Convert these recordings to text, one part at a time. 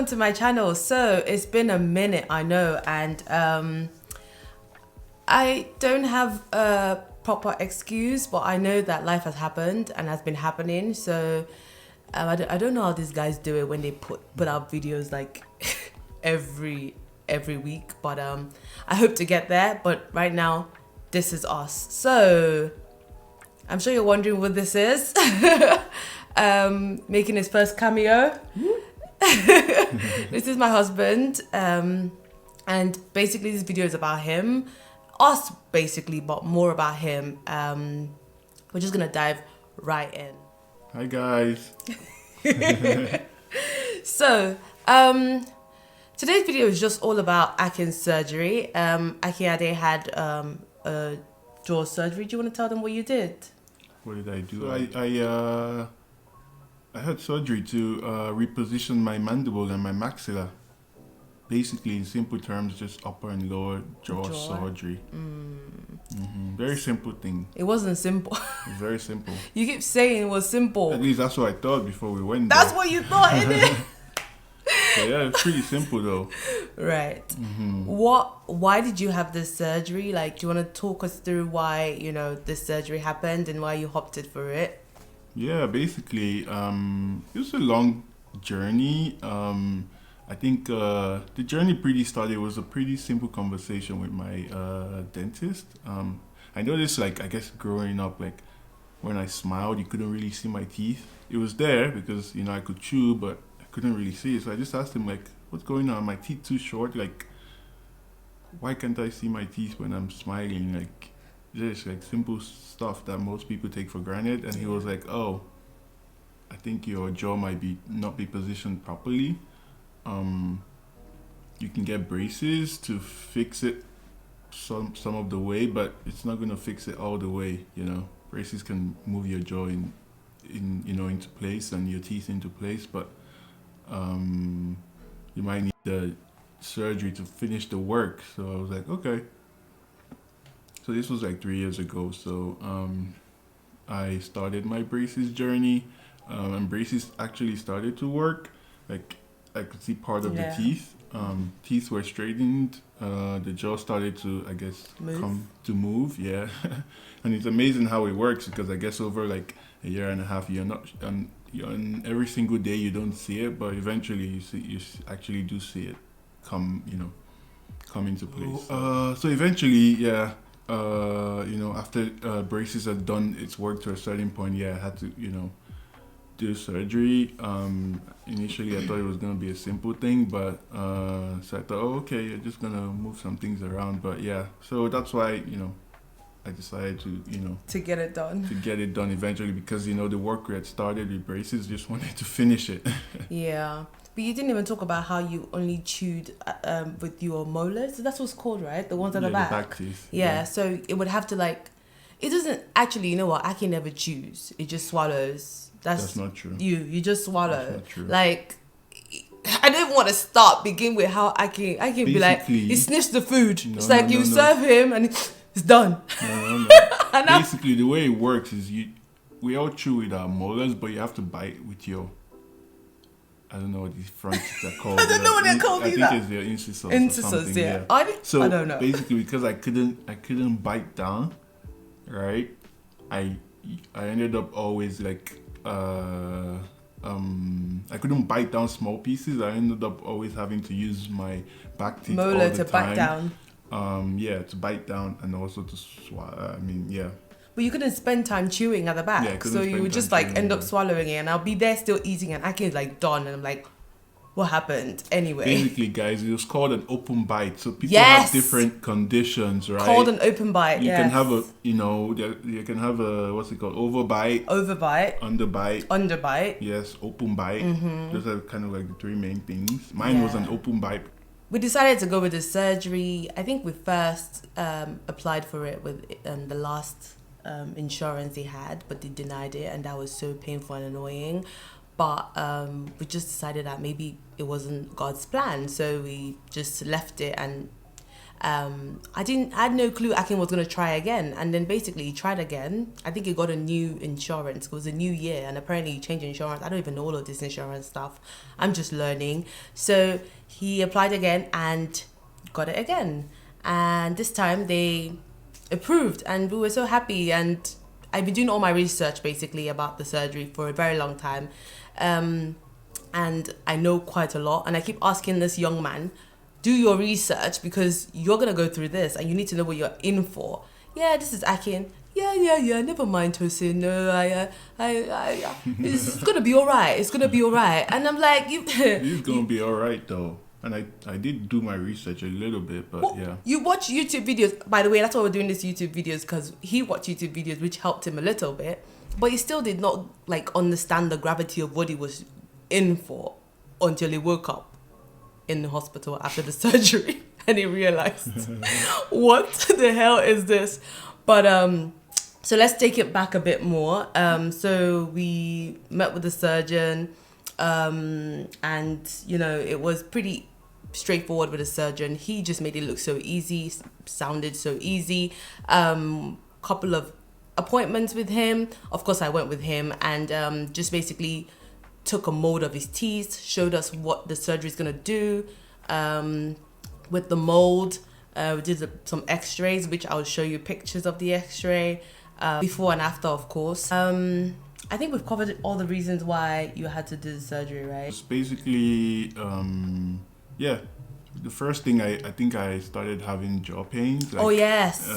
welcome to my channel. So it's been a minute, I know, and I don't have a proper excuse, but I know that life has happened and has been happening. So I don't know how these guys do it when they put out videos like every week, but I hope to get there. But right now, this is us. So I'm sure you're wondering what this is. Making his first cameo. This is my husband, and basically this video is about him, us basically, but more about him. We're just gonna dive right in. Hi guys. So today's video is just all about Akin's surgery. Akiade had a jaw surgery. Do you want to tell them what you did? What did I do? I had surgery to reposition my mandible and my maxilla. Basically, in simple terms, just upper and lower jaw surgery. Very simple thing. It wasn't simple. It's very simple. You keep saying it was simple. At least that's what I thought before we went That's there. what you thought, innit? But yeah, it's pretty simple though. Right. Why did you have this surgery? Like, do you want to talk us through why, this surgery happened and why you opted for it? Yeah, basically, it was a long journey. I think the journey started was a pretty simple conversation with my dentist. I noticed, I guess growing up, when I smiled, you couldn't really see my teeth. It was there because, I could chew, but I couldn't really see it. So I just asked him, what's going on? My teeth too short? Why can't I see my teeth when I'm smiling? Just simple stuff that most people take for granted. And he was like, oh, I think your jaw might not be positioned properly. You can get braces to fix it some of the way, but it's not gonna fix it all the way. Braces can move your jaw into place and your teeth into place, but you might need the surgery to finish the work. So I was like, okay. So this was 3 years ago. So I started my braces journey, and braces actually started to work. I could see part of the teeth. Teeth were straightened. The jaw started to, I guess, move. Yeah, and it's amazing how it works because I guess over a year and a half, you're on every single day you don't see it, but eventually you actually do see it come into place. So eventually, yeah. After braces had done its work to a certain point, I had to, do surgery. Initially, I thought it was going to be a simple thing, but so I thought, oh, okay, you're just going to move some things around. But yeah, so that's why, I decided to get it done. To get it done eventually because, the work we had started with braces, just wanted to finish it. Yeah. But you didn't even talk about how you only chewed with your molars. That's what's called, right? The ones at the back. The back teeth. Yeah, so it would have to it doesn't actually, you know what? Aki never chews. It just swallows. That's not true. You just swallow. That's not true. I don't want to begin with how Aki be like, he sniffs the food. You serve him and it's done. No. Basically, the way it works is we all chew with our molars, but you have to bite with your... I don't know what these front teeth are called. I don't know what they're called either. I think it's their incisors or something. Yeah. So I don't know. Basically, because I couldn't bite down, right? I ended up always I couldn't bite down small pieces. I ended up always having to use my back teeth molar all the to time. bite down. To bite down and also to swallow. But you couldn't spend time chewing at the back, so you would just end up swallowing it, and I'll be there still eating, and Aki is done, and I'm like, what happened? Anyway. Basically, guys, it was called an open bite. So people have different conditions, right? Called an open bite. You can have you can have a what's it called? Overbite. Underbite. Yes, open bite. Those are kind of the three main things. Mine was an open bite. We decided to go with the surgery. I think we first applied for it with the last insurance they had, but they denied it, and that was so painful and annoying. But we just decided that maybe it wasn't God's plan, so we just left it. And I had no clue Akin was going to try again. And then basically he tried again. I think he got a new insurance. It was a new year, and apparently he changed insurance. I don't even know all of this insurance stuff. I'm just learning. So he applied again and got it again. And this time they approved, and we were so happy. And I've been doing all my research basically about the surgery for a very long time. And I know quite a lot. And I keep asking this young man, do your research, because you're going to go through this and you need to know what you're in for. Yeah, this is Akin. Yeah, never mind, Tosin. No, it's going to be all right. It's going to be all right. And I'm like... It's going to be all right, though. And I did do my research a little bit, but yeah. You watch YouTube videos. By the way, that's why we're doing this YouTube videos, because he watched YouTube videos, which helped him a little bit. But he still did not, like, understand the gravity of what he was in for until he woke up in the hospital after the surgery and he realized what the hell is this. But so let's take it back a bit more. So we met with the surgeon, and you know, it was pretty straightforward with the surgeon. He just made it look so easy, sounded so easy. Couple of appointments with him, of course I went with him, and just basically took a mold of his teeth, showed us what the surgery is going to do with the mold. We did some x-rays, which I'll show you pictures of the x-ray, before and after, of course. I think we've covered all the reasons why you had to do the surgery, right? It's basically, yeah. The first thing, I think I started having jaw pains. Like, oh, yes.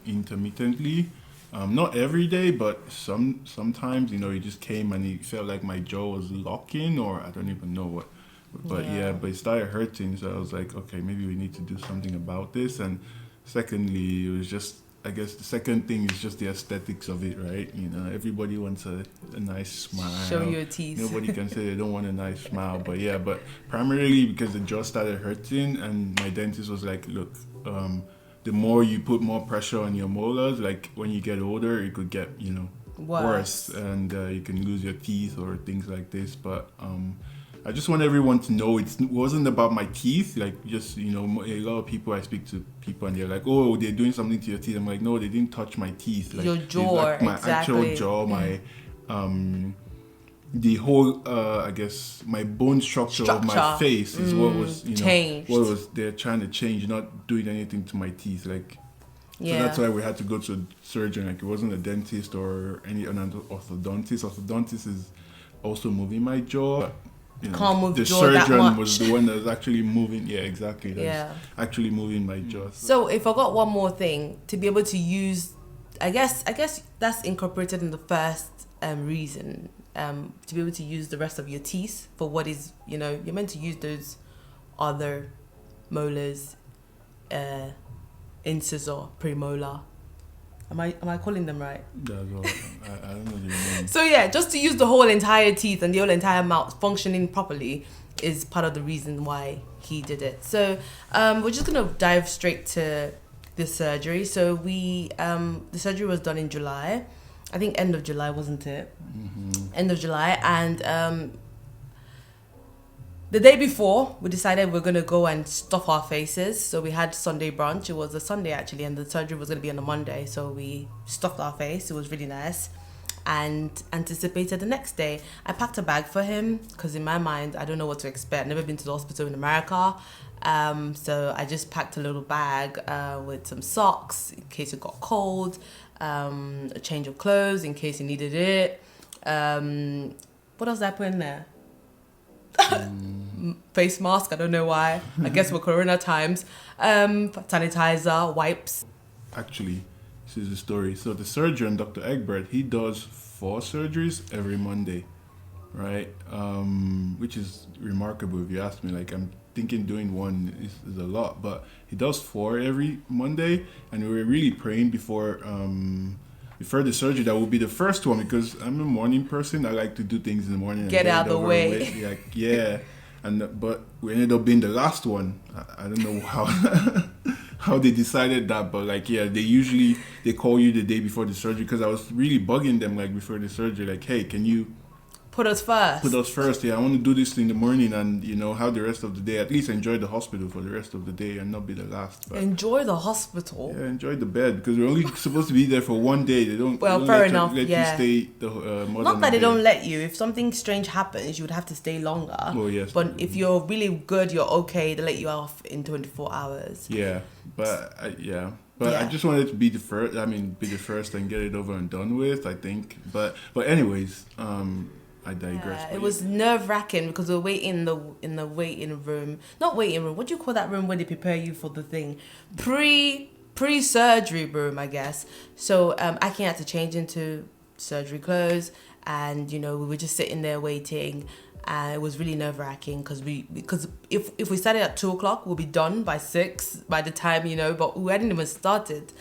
Intermittently. Not every day, but sometimes, you know, it just came and it felt like my jaw was locking, or I don't even know what. But but it started hurting. So I was like, okay, maybe we need to do something about this. And secondly, it was just, I guess the second thing is just the aesthetics of it, right? You know, everybody wants a nice smile. Show your teeth. Nobody can say they don't want a nice smile. But yeah, but primarily because the jaw started hurting, and my dentist was like, look, the more you put more pressure on your molars, like when you get older, it could get, you know, worse, and you can lose your teeth or things like this. But I just want everyone to know it wasn't about my teeth. Like, just, you know, a lot of people, I speak to people and they're like, oh, they're doing something to your teeth. I'm like, no, they didn't touch my teeth. Like, your jaw, like my exactly. actual jaw, my the whole, I guess, my bone structure of my face is what was, you know, changed. What was they're trying to change, not doing anything to my teeth. Like, so that's why we had to go to a surgeon. Like, it wasn't a dentist or an orthodontist. Orthodontist is also moving my jaw. But, you know, can't move the jaw that surgeon much. was the one that was actually moving. Yeah, exactly. Actually moving my jaw. So I forgot one more thing to be able to use. I guess that's incorporated in the first reason. To be able to use the rest of your teeth for what is, you know, you're meant to use those other molars, incisor, premolar. Am I calling them right? Yeah, well, I don't know what you mean. So yeah, just to use the whole entire teeth and the whole entire mouth functioning properly is part of the reason why he did it. So we're just gonna dive straight to the surgery. So the surgery was done in July. I think end of July, wasn't it? Mm-hmm. End of July. And the day before, we decided we're going to go and stuff our faces. So we had Sunday brunch. It was a Sunday, actually, and the surgery was going to be on a Monday. So we stuffed our face. It was really nice. And anticipated the next day. I packed a bag for him because in my mind, I don't know what to expect. I've never been to the hospital in America. So I just packed a little bag with some socks in case it got cold. A change of clothes in case he needed it. What else did I put in there? Face mask, I don't know why. I guess we're Corona times. Sanitizer, wipes. Actually, this is the story. So the surgeon, Dr. Egbert, he does 4 surgeries every Monday, right? Which is remarkable if you ask me. Like, I'm thinking doing one is a lot, but he does 4 every Monday, and we were really praying before the surgery that would be the first one, because I'm a morning person. I like to do things in the morning. Get out of the way. Like, yeah. But we ended up being the last one. I don't know how they decided that, but like, yeah, they call you the day before the surgery, because I was really bugging them like before the surgery, like, hey, can you put us first. Put us first. Yeah, I want to do this in the morning and have the rest of the day. At least enjoy the hospital for the rest of the day and not be the last. But enjoy the hospital. yeah, enjoy the bed because we're only supposed to be there for one day. They don't. Well, they don't fair let enough. You, let yeah. you stay the more not than that a they day. don't let you. If something strange happens, you would have to stay longer. Oh yes. But if you're really good, you're okay. They let you off in 24 hours. Yeah, but I just wanted to be the first. Be the first and get it over and done with. I think, but anyways, I digress. Yeah, it was nerve-wracking because we were waiting in the waiting room. Not waiting room. What do you call that room where they prepare you for the thing? Pre-surgery room, I guess. So Aki had to change into surgery clothes, and we were just sitting there waiting. And it was really nerve-wracking because if we started at 2:00, we'll be done by 6 by the time, but we hadn't even started,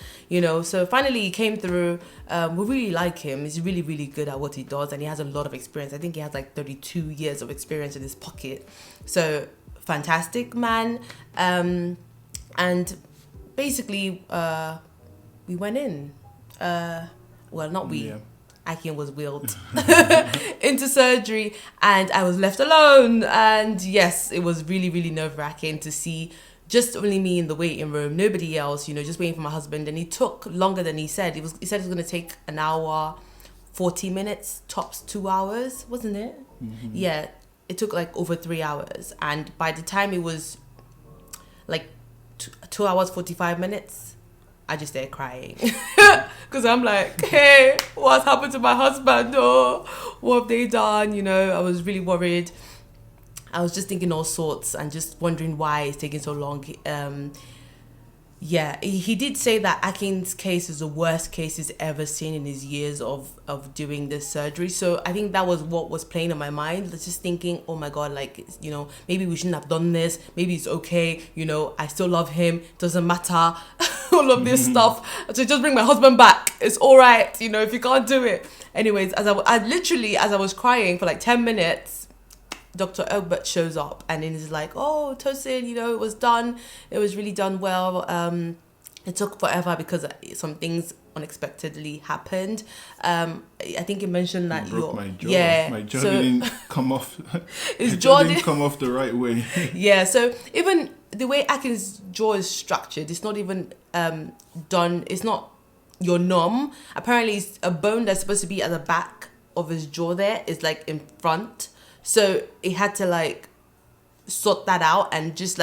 So finally he came through. We really like him. He's really, really good at what he does, and he has a lot of experience. I think he has like 32 years of experience in his pocket. So fantastic man. And basically, we went in. Well, not we. Yeah. Akin was wheeled into surgery and I was left alone. And yes, it was really, really nerve-wracking to see just only me in the waiting room, nobody else, just waiting for my husband. And he took longer than he said. He said it was going to take an hour, 40 minutes, tops 2 hours, wasn't it? Mm-hmm. Yeah, it took like over 3 hours. And by the time it was like 2 hours, 45 minutes, I just started crying because I'm like, hey, what's happened to my husband? Oh, what have they done? I was really worried. I was just thinking all sorts and just wondering why it's taking so long. Yeah, he did say that Akin's case is the worst case he's ever seen in his years of doing this surgery. So I think that was what was playing in my mind. Just thinking, oh my God, maybe we shouldn't have done this. Maybe it's okay. I still love him. Doesn't matter. All of this stuff. So just bring my husband back. It's all right. If you can't do it. Anyways, as I was crying for like 10 minutes, Dr. Egbert shows up and he's like, oh, Tosin, it was done. It was really done well. It took forever because some things unexpectedly happened. I think you mentioned that my jaw. Yeah. My jaw didn't come off. His jaw didn't come off the right way. Yeah, so even the way Akin's jaw is structured, it's not even done. It's not your numb. Apparently, it's a bone that's supposed to be at the back of his jaw there is like in front. So he had to sort that out and just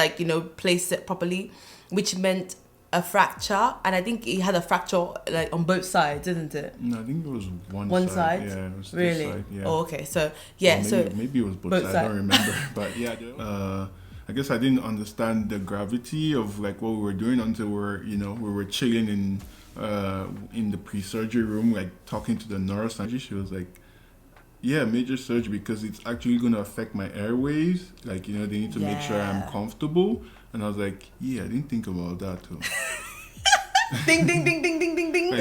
place it properly, which meant a fracture. And I think he had a fracture on both sides, isn't it? No, I think it was one side. Yeah, it was really? this side. Yeah. Oh, okay. So yeah, maybe it was both sides. I don't remember. But yeah, I guess I didn't understand the gravity of what we were doing until we were chilling in the pre-surgery room, talking to the nurse, and she was like, yeah, major surgery because it's actually going to affect my airways. They need to make sure I'm comfortable. And I was like, yeah, I didn't think about that too. Ding, ding, ding, ding, ding, ding, ding.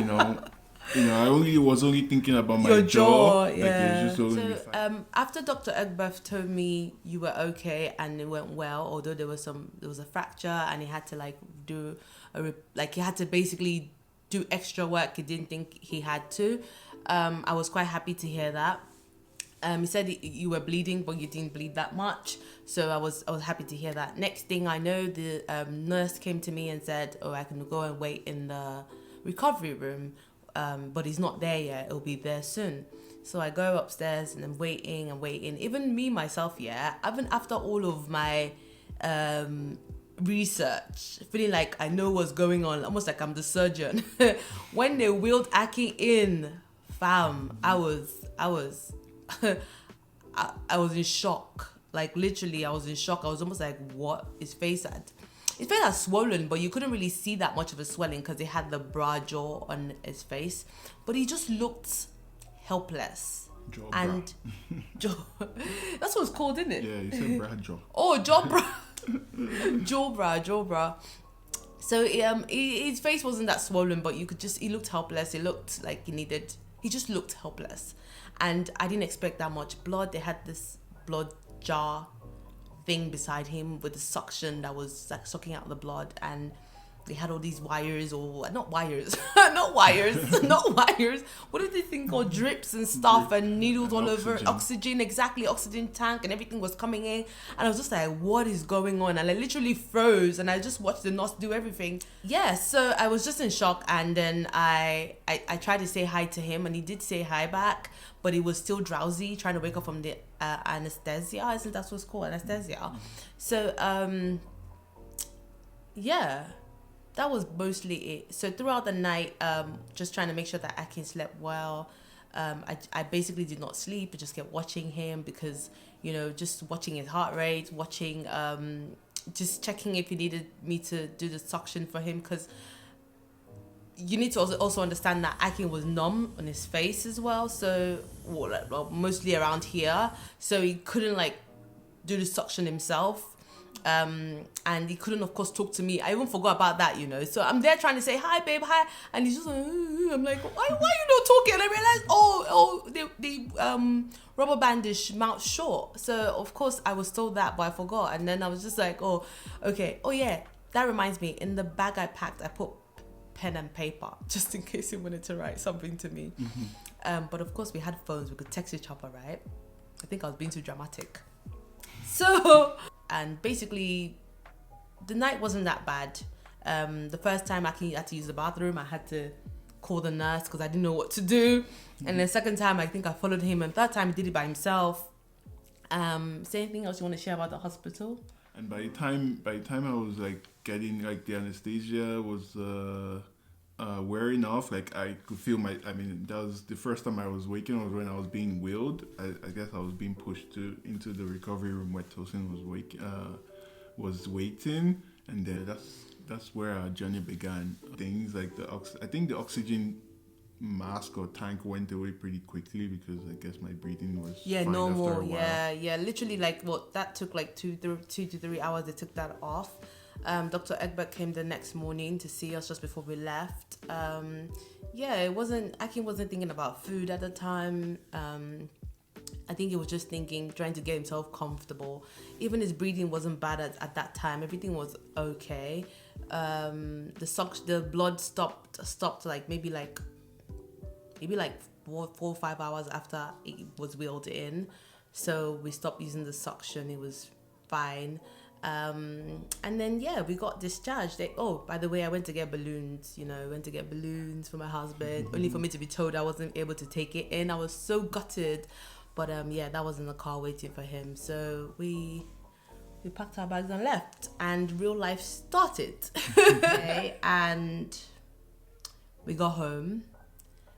I was only thinking about my Your jaw. Yeah. It was just only after Dr. Egbert told me you were okay and it went well, although there was a fracture and he had to do he had to basically do extra work he didn't think he had to. I was quite happy to hear that. He said you were bleeding, but you didn't bleed that much. So I was happy to hear that. Next thing I know, the nurse came to me and said, oh, I can go and wait in the recovery room, but he's not there yet. It'll be there soon. So I go upstairs and I'm waiting and waiting. Even me, myself, even after all of my research, feeling like I know what's going on, almost like I'm the surgeon. When they wheeled Aki in, fam, I was in shock. Literally, I was in shock. I was almost like, what? His face had swollen, but you couldn't really see that much of a swelling because he had the bra jaw on his face. But he just looked helpless. Jaw and jaw. That's what it's called, isn't it? Yeah, you said bra jaw. Oh, jaw bra. jaw bra. So his face wasn't that swollen, but he looked helpless. He looked like he just looked helpless. And I didn't expect that much blood. They had this blood jar thing beside him with the suction that was sucking out the blood. And they had all these wires, or not wires, not wires, not wires. What is this thing called? Drips and stuff, and needles all over. Oxygen, exactly, oxygen tank, and everything was coming in. And I was just like, what is going on? And I literally froze, and I just watched the nurse do everything. Yeah, so I was just in shock, and then I tried to say hi to him, and he did say hi back, but he was still drowsy, trying to wake up from the anesthesia. I think that's what's called, anesthesia. So, yeah, that was mostly it. So throughout the night, just trying to make sure that Akin slept well. I basically did not sleep. I just kept watching him because, you know, just watching his heart rate, watching, just checking if he needed me to do the suction for him, because you need to also understand that Akin was numb on his face as well. So, well, mostly around here. So he couldn't like do the suction himself. And he couldn't, of course, talk to me. I even forgot about that, you know. So I'm there trying to say, hi, babe, hi. And he's just like, I'm like, why are you not talking? And I realized, the rubber band is mouth short. So, of course, I was told that, but I forgot. And then I was just like, oh, okay. Oh, yeah, that reminds me. In the bag I packed, I put pen and paper, just in case he wanted to write something to me. But, of course, we had phones. We could text each other, right? I think I was being too dramatic. So... And basically, the night wasn't that bad. The first time I had to use the bathroom, I had to call the nurse because I didn't know what to do. And the second time, I think I followed him. And third time, he did it by himself. Is there anything else you want to share about the hospital? And by the time I was like getting like the anesthesia was wearing off, like I could feel that was the first time I was waking was when I was being wheeled. I guess I was being pushed into the recovery room where Tosin was waiting, and then that's where our journey began. Things like I think the oxygen mask or tank went away pretty quickly because I guess my breathing was fine normal. After a while. Yeah, literally like that took like 2 to 3 hours. They took that off. Dr. Egbert came the next morning to see us just before we left. Akin wasn't thinking about food at the time. I think he was just trying to get himself comfortable. Even his breathing wasn't bad at that time. Everything was okay. The blood stopped like maybe 4 or 5 hours after it was wheeled in. So we stopped using the suction. It was fine. And then we got discharged. By the way, I went to get balloons for my husband, only for me to be told I wasn't able to take it in. I was so gutted, but that was in the car waiting for him. So we packed our bags and left, and real life started. Okay, and we got home.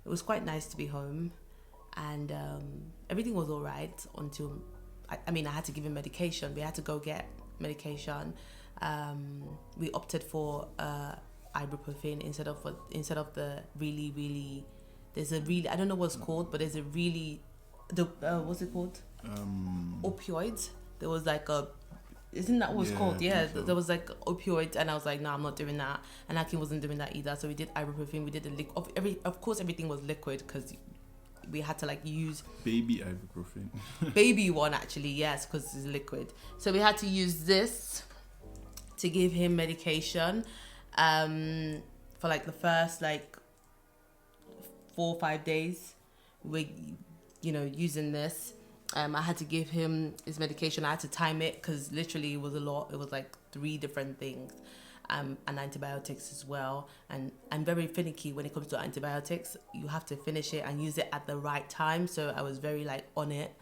It was quite nice to be home, and everything was all right until I had to give him medication. We had to go get medication. We opted for ibuprofen instead of the really there's a really, I don't know what it's called, but there's a really what's it called, opioids. There was like isn't that what it's called? Yeah, so. There was like opioids, and I was like, no, I'm not doing that. And Akin wasn't doing that either. So we did ibuprofen. We did of course everything was liquid because we had to like use baby ibuprofen. Baby one actually, yes, because it's liquid. So we had to use this to give him medication for like the first like 4 or 5 days. We using this. I had to give him his medication. I had to time it because literally it was a lot. It was like 3 different things. And antibiotics as well. And I'm very finicky when it comes to antibiotics. You have to finish it and use it at the right time. So I was very like on it.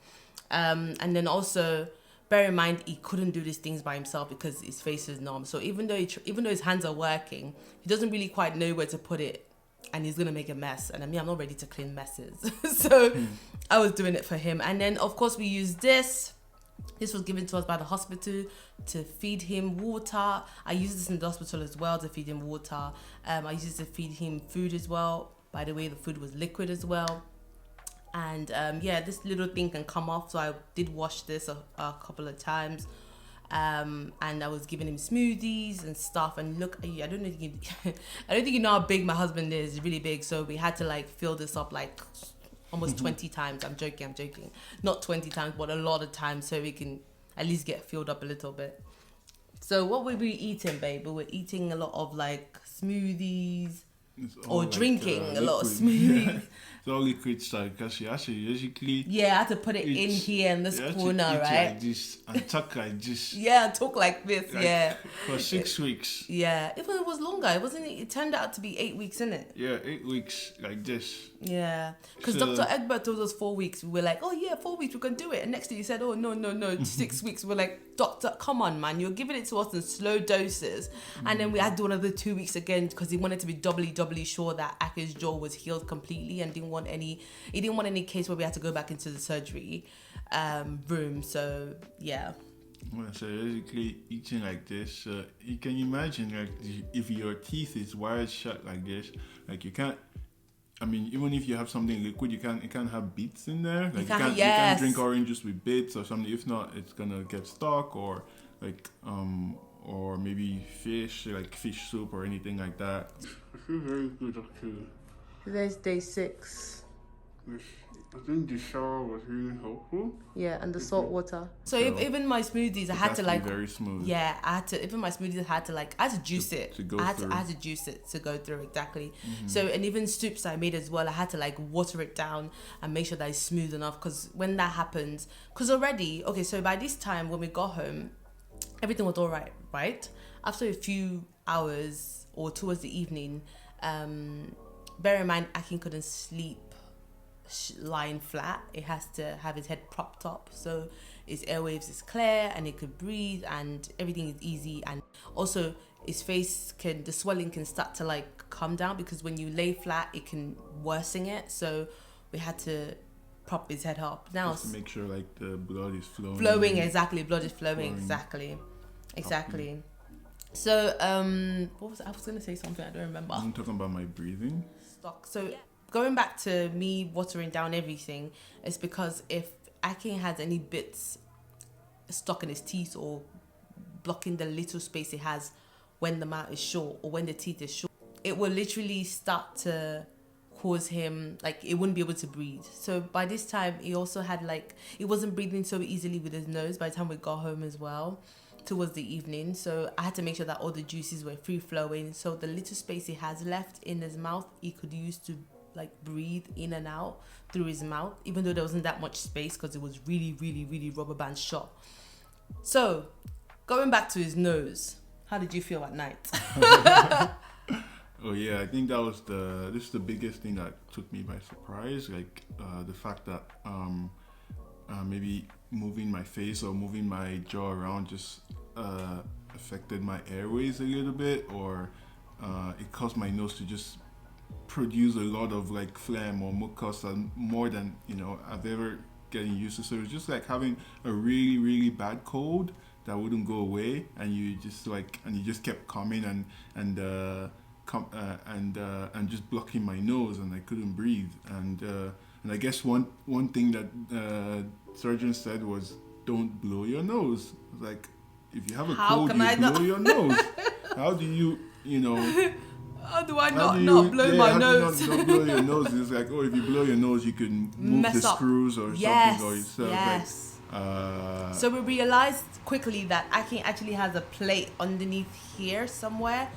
And then also bear in mind he couldn't do these things by himself because his face is numb. So even though his hands are working, he doesn't really quite know where to put it, and he's gonna make a mess. And I'm not ready to clean messes. So I was doing it for him. And then of course we used this. This was given to us by the hospital to feed him water. I used this in the hospital as well to feed him water. I used it to feed him food as well. By the way, the food was liquid as well. And this little thing can come off. So I did wash this a couple of times. And I was giving him smoothies and stuff. And look, I don't think you know how big my husband is. He's really big. So we had to like fill this up like almost 20 times. I'm joking. Not 20 times, but a lot of times so we can at least get filled up a little bit. So what were we eating, babe? We were eating a lot of like smoothies It's all or like, drinking a lot of liquid. smoothies. It's all liquid stuff because you actually basically Yeah, I had to put it in eat- here in this you actually corner, eat right? like this and talk like this. Yeah, talk like this. Like, Yeah, for 6 weeks. yeah. Even it was longer. It wasn't. It turned out to be 8 weeks, innit? Yeah, 8 weeks like this. Yeah, because So- Dr. Egbert told us 4 weeks. We were like, oh yeah, 4 weeks, we can do it. And next day he said, oh no, 6 weeks. We're like, doctor, come on, man, you're giving it to us in slow doses. And then we had to do another 2 weeks again because he wanted to be doubly sure that Aki's jaw was healed completely and he didn't want any case where we had to go back into the surgery room. So yeah. Well, so basically eating like this, you can imagine like if your teeth is wired shut like this, like you can't. I mean, even if you have something liquid, you can't have bits in there. Like you can't drink orange juice with bits or something. If not, it's gonna get stuck or like or maybe fish soup or anything like that. I feel very good actually. Today's day 6. I think the shower was really helpful. Yeah, and the salt water. So even my smoothies, I had to like very smooth. Yeah, I had to. Even my smoothies, I had to juice it. To go I through. had to juice it to go through exactly. So and even soups I made as well, I had to like water it down and make sure that it's smooth enough. Because when that happens, so by this time when we got home, everything was all right. Right after a few hours or towards the evening, bear in mind Akin couldn't sleep lying flat. It has to have his head propped up so his airwaves is clear and he could breathe and everything is easy. And also his face the swelling can start to like come down because when you lay flat it can worsen it. So we had to prop his head up now just to make sure like the blood is flowing. Blood is flowing. Exactly. So I was gonna say something, I don't remember. I'm talking about my breathing. So going back to me watering down everything, it's because if Akin has any bits stuck in his teeth or blocking the little space it has when the mouth is short or when the teeth is short, it will literally start to cause him, like, it wouldn't be able to breathe. So by this time, he also had, like, he wasn't breathing so easily with his nose by the time we got home as well, towards the evening. So I had to make sure that all the juices were free flowing. So the little space he has left in his mouth, he could use to like breathe in and out through his mouth, even though there wasn't that much space because it was really rubber band shut. So going back to his nose, how did you feel at night? Oh yeah, I think this is the biggest thing that took me by surprise, like the fact that maybe moving my face or moving my jaw around just affected my airways a little bit, or it caused my nose to just produce a lot of like phlegm or mucosa more than I've ever getting used to. So it was just like having a really bad cold that wouldn't go away, and you just kept coming and just blocking my nose, and I couldn't breathe. And I guess one thing that surgeon said was, don't blow your nose. Like, if you have a cold, you blow your nose. How do you How do I not blow my nose? Don't blow your nose. It's like, if you blow your nose, you can move the screws or something. Or Yes. Like, so we realized quickly that Akin actually has a plate underneath here somewhere.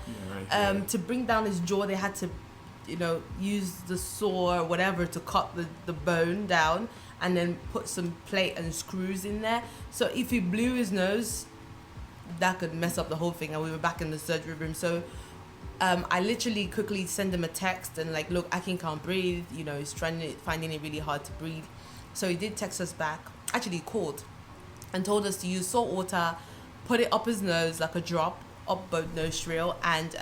Yeah, right. To bring down his jaw, they had to, use the saw or whatever to cut the bone down and then put some plate and screws in there. So if he blew his nose, that could mess up the whole thing, and we were back in the surgery room. So I literally quickly send him a text and like, look, Akin can't breathe. He's finding it really hard to breathe. So he did text us back. Actually, he called and told us to use salt water, put it up his nose like a drop, up both nostril, and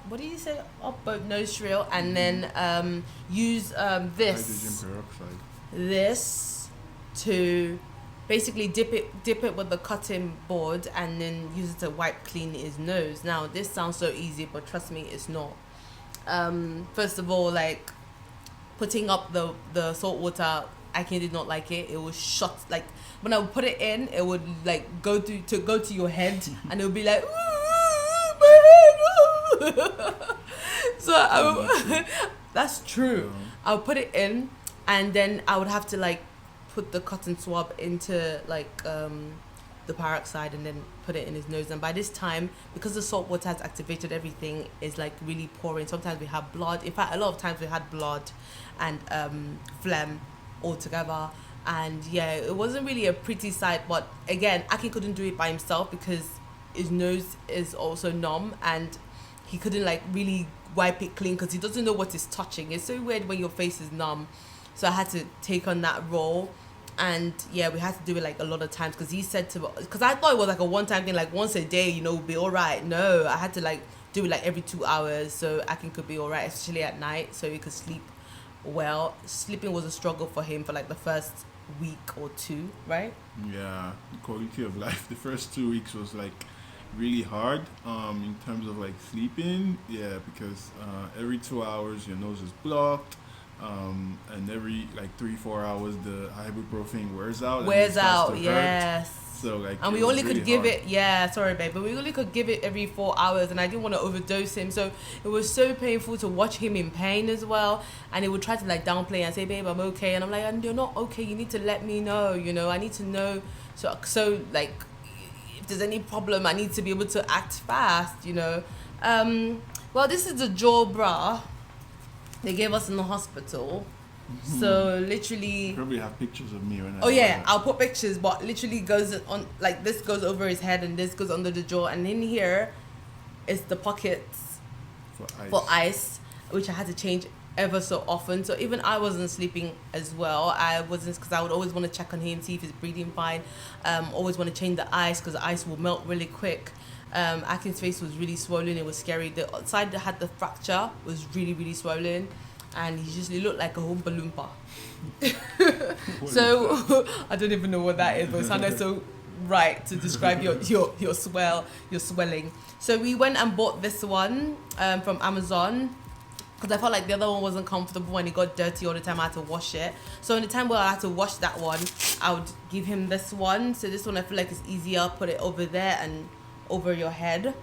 what did he say? Up both nostril, and then use this hydrogen peroxide. This to basically dip it with the cutting board and then use it to wipe clean his nose. Now this sounds so easy, but trust me, it's not. First of all, like putting up the salt water, Akin did not like it. It was shot, like when I would put it in, it would like go to your head and it would be like, ooh, my head. So that's true. I would put it in and then I would have to like put the cotton swab into like the peroxide and then put it in his nose. And by this time, because the salt water has activated everything, is like really pouring. Sometimes we have blood. In fact, a lot of times we had blood and phlegm all together. And yeah, it wasn't really a pretty sight. But again, Akin couldn't do it by himself because his nose is also numb, and he couldn't like really wipe it clean because he doesn't know what he's touching. It's so weird when your face is numb. So I had to take on that role. And yeah, we had to do it like a lot of times because he said to, because I thought it was like a one-time thing, like once a day, we'll be all right. No, I had to like do it like every 2 hours so Akin could be all right, especially at night, so he could sleep well. Sleeping was a struggle for him for like the first week or two, right? Yeah, the quality of life. The first 2 weeks was like really hard in terms of like sleeping. Yeah, because every 2 hours your nose is blocked. And every like 3-4 hours the ibuprofen wears out. Yes. So like, and we only could give it. Yeah, sorry, babe, but we only could give it every 4 hours, and I didn't want to overdose him, so it was so painful to watch him in pain as well. And he would try to like downplay and say, "Babe, I'm okay," and I'm like, "You're not okay. You need to let me know. I need to know. So like, if there's any problem, I need to be able to act fast. Well, this is the jaw bra they gave us in the hospital. Mm-hmm. So literally, you probably have pictures of me when I. Oh yeah, I'll put pictures, but literally goes on like this, goes over his head, and this goes under the jaw, and in here is the pockets for ice, which I had to change ever so often. So even I wasn't sleeping as well. I wasn't, because I would always want to check on him, see if he's breathing fine. Always want to change the ice because the ice will melt really quick. Akin's face was really swollen. It was scary. The side that had the fracture was really, really swollen, and he looked like a Oompa Loompa. So I don't even know what that is, but it sounded so right to describe your swelling. So we went and bought this one from Amazon, because I felt like the other one wasn't comfortable and it got dirty all the time. I had to wash it. So in the time where I had to wash that one, I would give him this one. So this one I feel like is easier. Put it over there and over your head.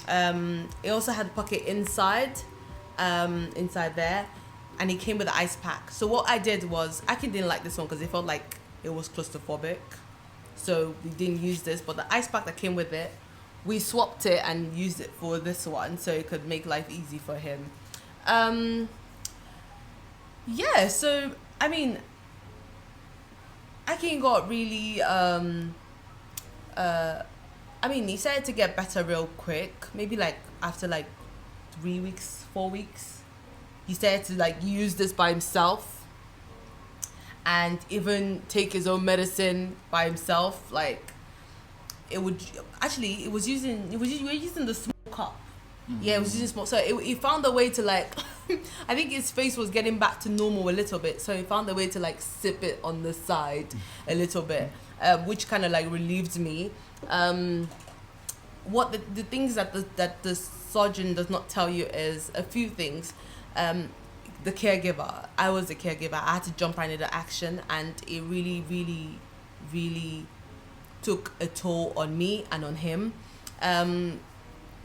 It also had a pocket inside there, and it came with an ice pack. So what I did was, I didn't like this one because it felt like it was claustrophobic, so we didn't use this. But the ice pack that came with it, we swapped it and used it for this one, so it could make life easy for him. Yeah, so I mean, Akin got really he started to get better real quick. Maybe like after like 3 weeks, 4 weeks, he started to like use this by himself and even take his own medicine by himself. Like we were using the small cup. Mm-hmm. Yeah, it was using small. So he found a way to like, I think his face was getting back to normal a little bit. So he found a way to like sip it on the side a little bit, which kind of like relieved me. What the things that the surgeon does not tell you is a few things. The caregiver. I was a caregiver. I had to jump right into action, and it really, really, really took a toll on me and on him,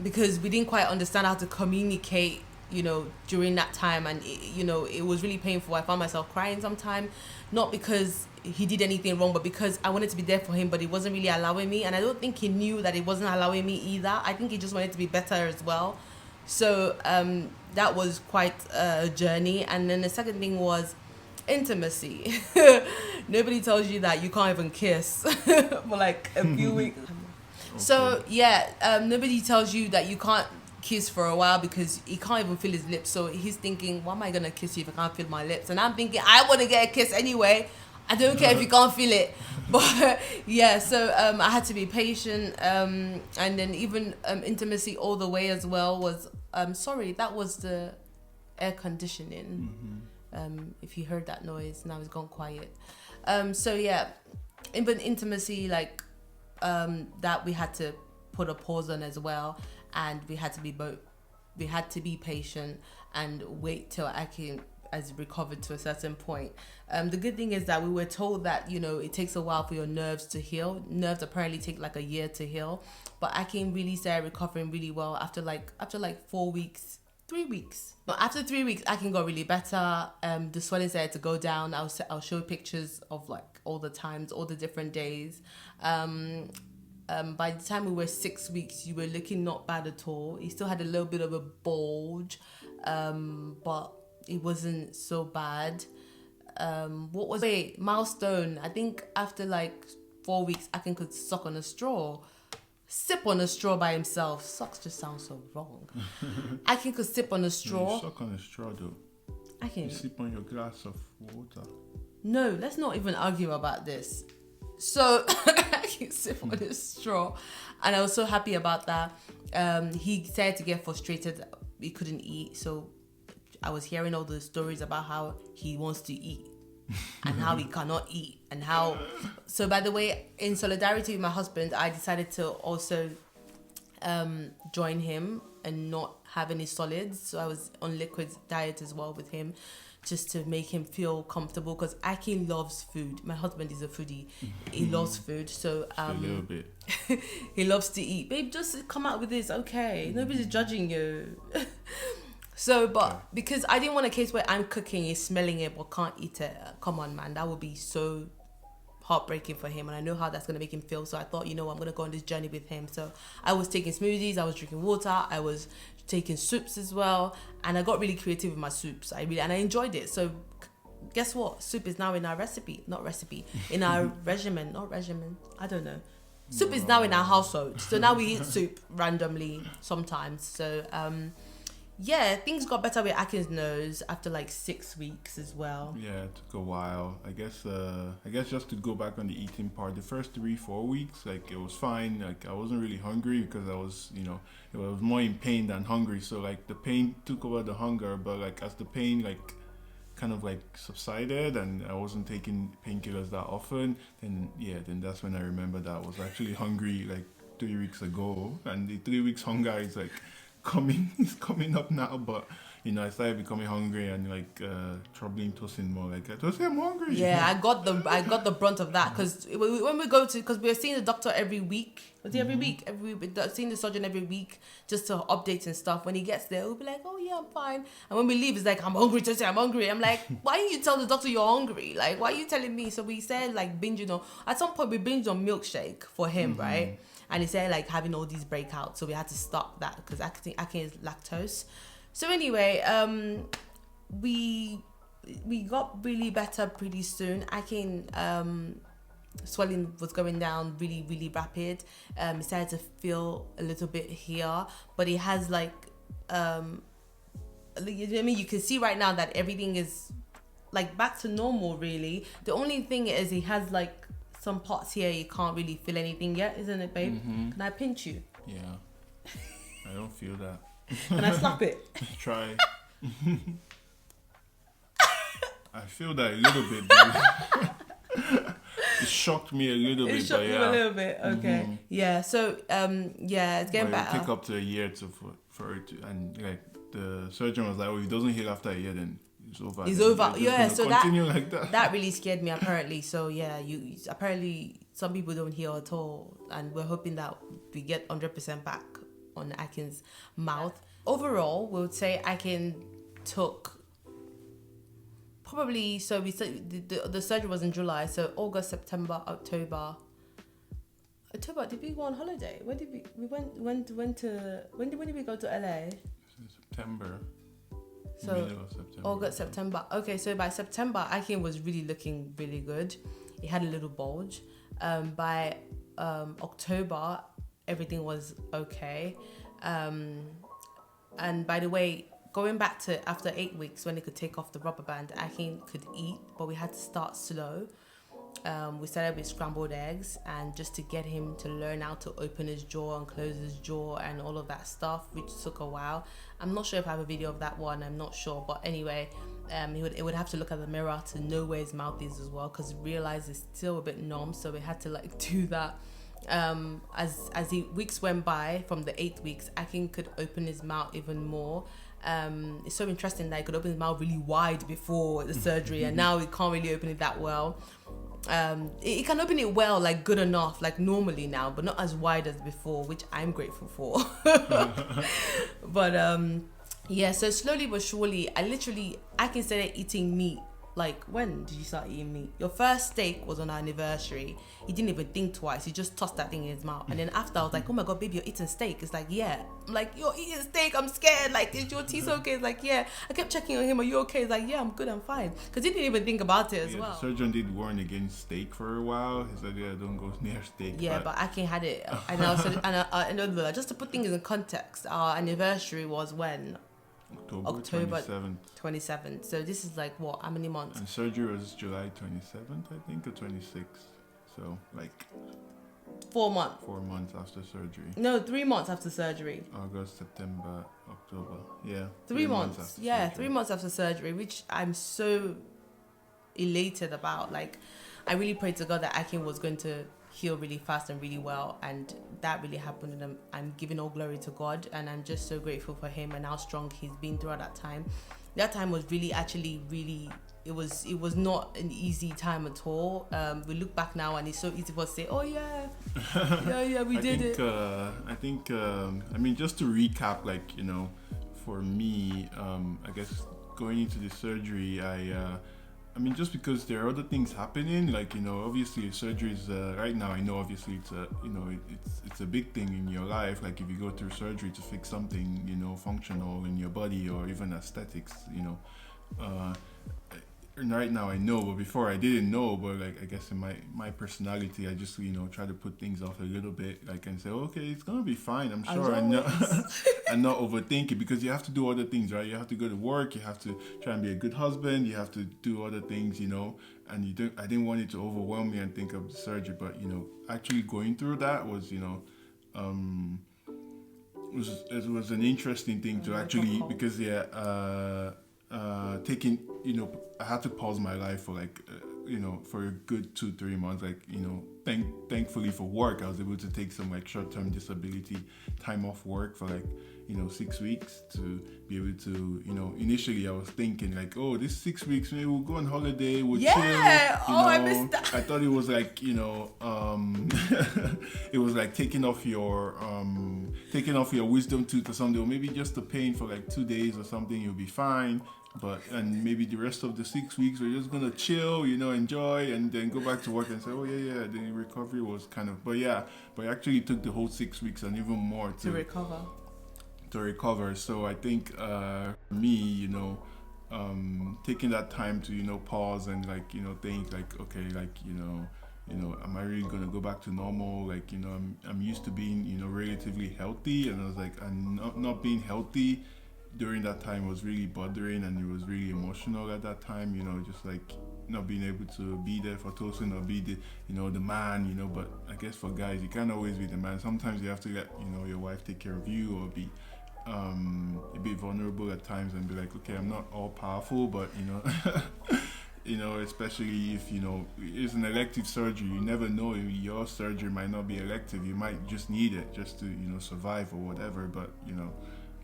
because we didn't quite understand how to communicate, during that time, and it was really painful. I found myself crying sometimes, not because he did anything wrong, but because I wanted to be there for him, but he wasn't really allowing me, and I don't think he knew that he wasn't allowing me either. I think he just wanted to be better as well. So that was quite a journey. And then the second thing was intimacy. Nobody tells you that you can't even kiss for like a few weeks. Okay. So yeah, nobody tells you that you can't kiss for a while because he can't even feel his lips. So he's thinking, why am I gonna kiss you if I can't feel my lips? And I'm thinking, I want to get a kiss anyway. I don't care if you can't feel it. But yeah, so I had to be patient, and then even intimacy all the way as well was sorry, that was the air conditioning. If you heard that noise, now it's gone quiet. So yeah, even intimacy, like that we had to put a pause on as well, and we had to be patient and wait till Akin has recovered to a certain point. The good thing is that we were told that it takes a while for your nerves to heal. Nerves apparently take like a year to heal, but Akin really started recovering really well after like 4 weeks, 3 weeks. But after 3 weeks, Akin got really better. The swelling started to go down. I'll show pictures of like all the times, all the different days. By the time we were 6 weeks, you were looking not bad at all. He still had a little bit of a bulge, but it wasn't so bad. Milestone? I think after like 4 weeks, Akin could suck on a straw. Sip on a straw by himself. Sucks just sounds so wrong. Akin could sip on a straw. You suck on a straw though. You sip on your glass of water. No, let's not even argue about this. So I can sip on a straw, and I was so happy about that. He started to get frustrated. He couldn't eat, so I was hearing all the stories about how he wants to eat and how he cannot eat and how. So by the way, in solidarity with my husband, I decided to also join him and not have any solids. So I was on liquid diet as well with him, just to make him feel comfortable, because Akin loves food. My husband is a foodie. He loves food. So a little bit. he loves to eat. Babe, just come out with this, okay? Nobody's judging you. So, but because I didn't want a case where I'm cooking, he's smelling it but can't eat it. Come on, man, that would be so heartbreaking for him, and I know how that's gonna make him feel. So I thought, I'm gonna go on this journey with him. So I was taking smoothies, I was drinking water, I was taking soups as well, and I got really creative with my soups. I enjoyed it. So guess what? Soup is now in our in our regimen. I don't know. Soup is now in our household. So now we eat soup randomly sometimes. So things got better with Akin's nose after like 6 weeks as well. Yeah, it took a while. I guess just to go back on the eating part, the first 3-4 weeks, like it was fine. Like I wasn't really hungry because I was, it was more in pain than hungry. So like the pain took over the hunger, but like as the pain like kind of like subsided and I wasn't taking painkillers that often, then that's when I remember that I was actually hungry like 3 weeks ago, and the 3 weeks hunger is like it's coming up now, but I started becoming hungry and like troubling Tosin more. Like Tosin, I'm hungry. Yeah, I got the brunt of that because when we because we're seeing the doctor every week. Was it every week? Seeing the surgeon every week just to update and stuff. When he gets there, we'll be like, oh yeah, I'm fine. And when we leave, it's like, I'm hungry, Tosin, I'm hungry. I'm like, why didn't you tell the doctor you're hungry? Like, why are you telling me? So we said like binging on. At some point, we binged on milkshake for him, right? And he said like having all these breakouts, so we had to stop that because Akin is lactose. So anyway, we got really better pretty soon. Akin swelling was going down really, really rapid. He started to feel a little bit here, but he has like you can see right now that everything is like back to normal really. The only thing is he has like some parts here you can't really feel anything yet, isn't it, babe? Can I pinch you? Yeah. I don't feel that. Can I slap it? Try. I feel that a little bit, but it shocked me a little bit. It shocked you a little bit, okay. Yeah, so it's getting better. It'll take up to a year for it to, and like the surgeon was like, if it doesn't heal after a year, then it's over. It's over. Yeah, so that really scared me apparently. So yeah, apparently some people don't heal at all, and we're hoping that we get 100% back on Akin's mouth. Overall, we would say Akin took probably, so we said the surgery was in July, so August, September, October. Did we go on holiday? When did when did we go to LA? September. So September. August, September. Okay, so by September, Akin was really looking really good. He had a little bulge. By October, everything was okay. And by the way, going back to after 8 weeks when he could take off the rubber band, Akin could eat, but we had to start slow. We started with scrambled eggs, and just to get him to learn how to open his jaw and close his jaw and all of that stuff, which took a while. I'm not sure if I have a video of that one, I'm not sure, but anyway, he would have to look at the mirror to know where his mouth is as well, because realized it's still a bit numb, so we had to like do that. As the weeks went by, from the 8 weeks, Akin could open his mouth even more. It's so interesting that he could open his mouth really wide before the surgery, and now he can't really open it that well. He can open it well, like good enough, like normally now, but not as wide as before, which I'm grateful for. But so slowly but surely, Akin started eating meat like, when did you start eating meat? Your first steak was on our anniversary. He didn't even think twice. He just tossed that thing in his mouth. And then after, I was like, oh my God, baby, you're eating steak. It's like, yeah. I'm like, you're eating steak. I'm scared. Like, is your teeth okay? It's like, yeah. I kept checking on him. Are you okay? It's like, yeah, I'm good. I'm fine. Because he didn't even think about it as well. The surgeon did warn against steak for a while. He said, yeah, don't go near steak. Yeah, but Akin had it. And also, just to put things in context, our anniversary was when? October 27th. So this is like what? How many months? And surgery was July 27th, I think, or 26th. So like 4 months. 4 months after surgery. No, 3 months after surgery. August, September, October. Yeah. 3 months. Yeah, surgery. 3 months after surgery, which I'm so elated about. Like, I really prayed to God that Akin was going to heal really fast and really well, and that really happened, and I'm giving all glory to God, and I'm just so grateful for him and how strong he's been throughout that time. That time was really it was not an easy time at all. We look back now and it's so easy for us to say, oh yeah we did it. I think I mean, just to recap, like, you know, for me, I guess going into the surgery, I mean, just because there are other things happening, like, you know, obviously surgery is right now, I know obviously it's a, you know, it's a big thing in your life. Like, if you go through surgery to fix something, you know, functional in your body or even aesthetics, you know, and right now I know, but before I didn't know. But like, I guess in my personality, I just, you know, try to put things off a little bit, like, and say, okay, it's gonna be fine, I'm sure. And not and not overthink it, because you have to do other things, right? You have to go to work, you have to try and be a good husband, you have to do other things, you know. And I didn't want it to overwhelm me and think of the surgery, but, you know, actually going through that was, you know, it was an interesting thing to actually, because taking, you know, I had to pause my life for like, you know, for a good 2-3 months. Like, you know, thankfully for work, I was able to take some like short-term disability time off work for like, you know, 6 weeks to be able to, you know, initially I was thinking like, oh, this 6 weeks, maybe we'll go on holiday, we'll chill. I missed that. I thought it was like, you know, it was like taking off your wisdom tooth or something, or maybe just the pain for like 2 days or something, you'll be fine. And maybe the rest of the 6 weeks we're just gonna chill, you know, enjoy, and then go back to work and say, oh yeah, the recovery was kind of, but it actually took the whole 6 weeks and even more to recover. So I think me, you know, taking that time to, you know, pause and like, you know, think like, okay, like, you know, am I really gonna go back to normal? Like, you know, I'm used to being, you know, relatively healthy, and I was like, I'm not being healthy during that time was really bothering, and it was really emotional at that time, you know, just like not being able to be there for Tosin or be the, you know, the man, you know. But I guess for guys, you can't always be the man. Sometimes you have to let, you know, your wife take care of you, or be a bit vulnerable at times and be like, okay, I'm not all powerful, but, you know, you know, especially if, you know, it's an elective surgery, you never know, your surgery might not be elective, you might just need it just to, you know, survive or whatever. But, you know,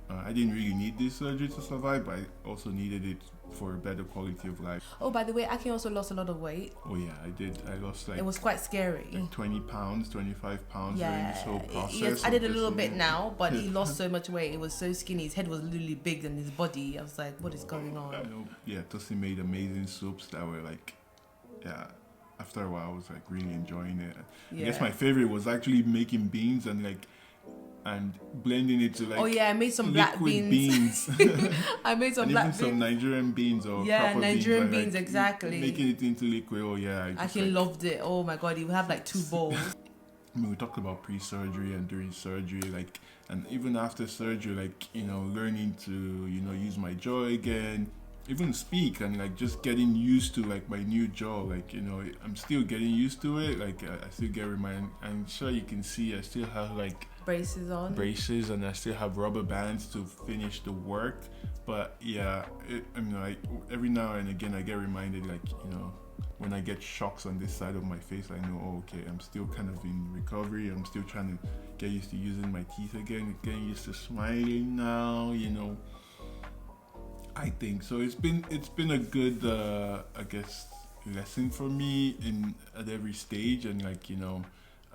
I didn't really need this surgery to survive, but I also needed it for a better quality of life. Oh, by the way, Akin also lost a lot of weight. Oh yeah, I did. I lost like... It was quite scary. Like 20 pounds, 25 pounds during this whole process. Yes, I did a little bit now, but he lost so much weight. It was so skinny. His head was literally big than his body. I was like, what is going on? You know, yeah, Tosin made amazing soups that were like, yeah, after a while I was like really enjoying it. Yeah. I guess my favorite was actually making beans and blending it to like, oh yeah, I made some black beans. I made some black beans. Some Nigerian beans or proper Nigerian beans, like, exactly. Making it into liquid. Oh yeah, I actually loved it. Oh my god, he would have like 2 bowls. I mean, we talked about pre-surgery and during surgery, like, and even after surgery, like, you know, learning to, you know, use my jaw again, even speak, and like just getting used to like my new jaw. Like, you know, I'm still getting used to it. Like, I still get reminded. I'm sure you can see I still have like braces on, and I still have rubber bands to finish the work. But yeah, I mean, like every now and again I get reminded, like, you know, when I get shocks on this side of my face, I know, oh, okay, I'm still kind of in recovery. I'm still trying to get used to using my teeth again, getting used to smiling now, you know. I think so. It's been a good I guess lesson for me at every stage, and like, you know,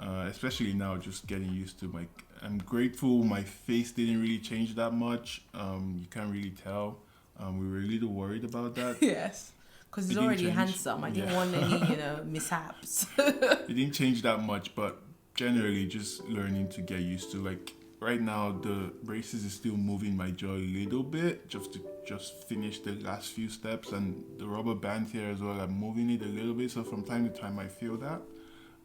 especially now just getting used to, like, I'm grateful my face didn't really change that much. You can't really tell. We were a little worried about that. Yes, because he's It didn't already change. handsome. I didn't Yeah. want any, mishaps. It didn't change that much, but generally just learning to get used to. Like right now, the braces is still moving my jaw a little bit, just to finish the last few steps, and the rubber band here as well. I'm moving it a little bit, so from time to time I feel that.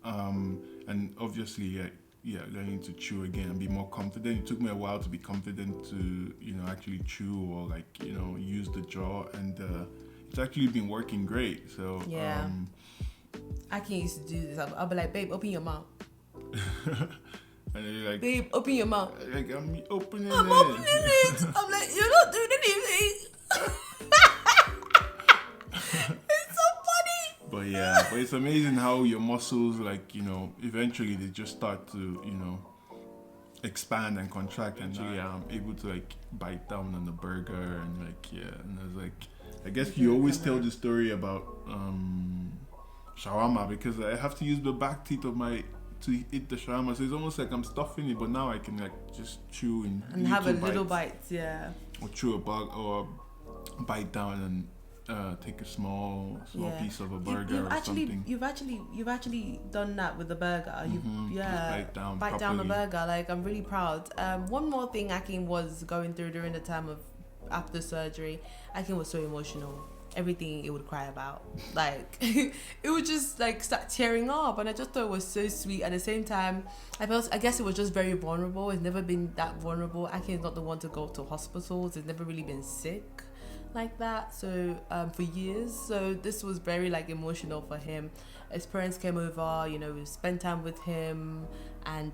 And obviously, learning to chew again and be more confident. It took me a while to be confident to, actually chew or use the jaw, and it's actually been working great. So Yeah. I can't used to do this. I'll be like, babe, open your mouth. and they're like, Babe, open your mouth. like I'm opening I'm it. opening it. I'm like, you're not doing anything. It's so funny. But it's amazing how your muscles, eventually they just start to, expand and contract. And I'm able to bite down on the burger and and I was like, I guess you always tell the story about shawarma, because I have to use the back teeth of to eat the shawarma, so it's almost like I'm stuffing it, but now I can just chew and have a little bites, yeah. or chew a bug or bite down and take a small piece of a burger or something. You've actually done that with the burger. Just bite down the burger. Like, I'm really proud. One more thing Akin was going through during the time of after surgery. Akin was so emotional. Everything he would cry about, like it would just start tearing up, and I just thought it was so sweet. At the same time, I guess it was just very vulnerable. It's never been that vulnerable. Akin's not the one to go to hospitals. He's never really been sick like that, so for years. So this was very emotional for him. His parents came over, we spent time with him, and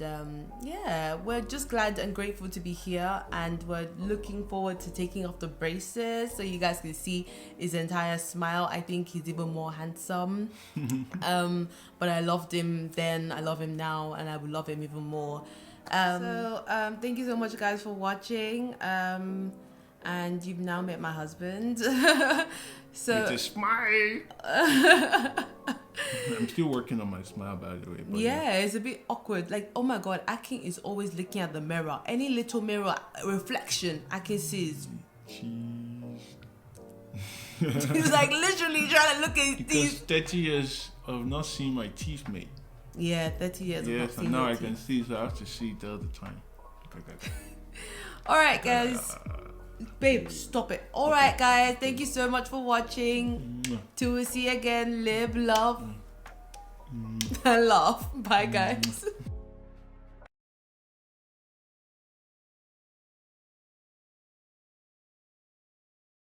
we're just glad and grateful to be here, and we're looking forward to taking off the braces so you guys can see his entire smile. I think he's even more handsome. But I loved him then, I love him now, and I will love him even more. Thank you so much, guys, for watching. And you've now met my husband. So it's a smile. I'm still working on my smile, by the way. But it's a bit awkward. Oh my god, Akin is always looking at the mirror. Any little mirror reflection Akin sees. Jeez. He's literally trying to look at his Because teeth. 30 years of not seeing my teeth, mate. Yeah, 30 years. Yes, and now I can see, so I have to see it all the time. Alright, guys. Babe, stop it. Alright, guys. Thank you so much for watching. Till we see you again. Live, love, and laugh. Bye, guys.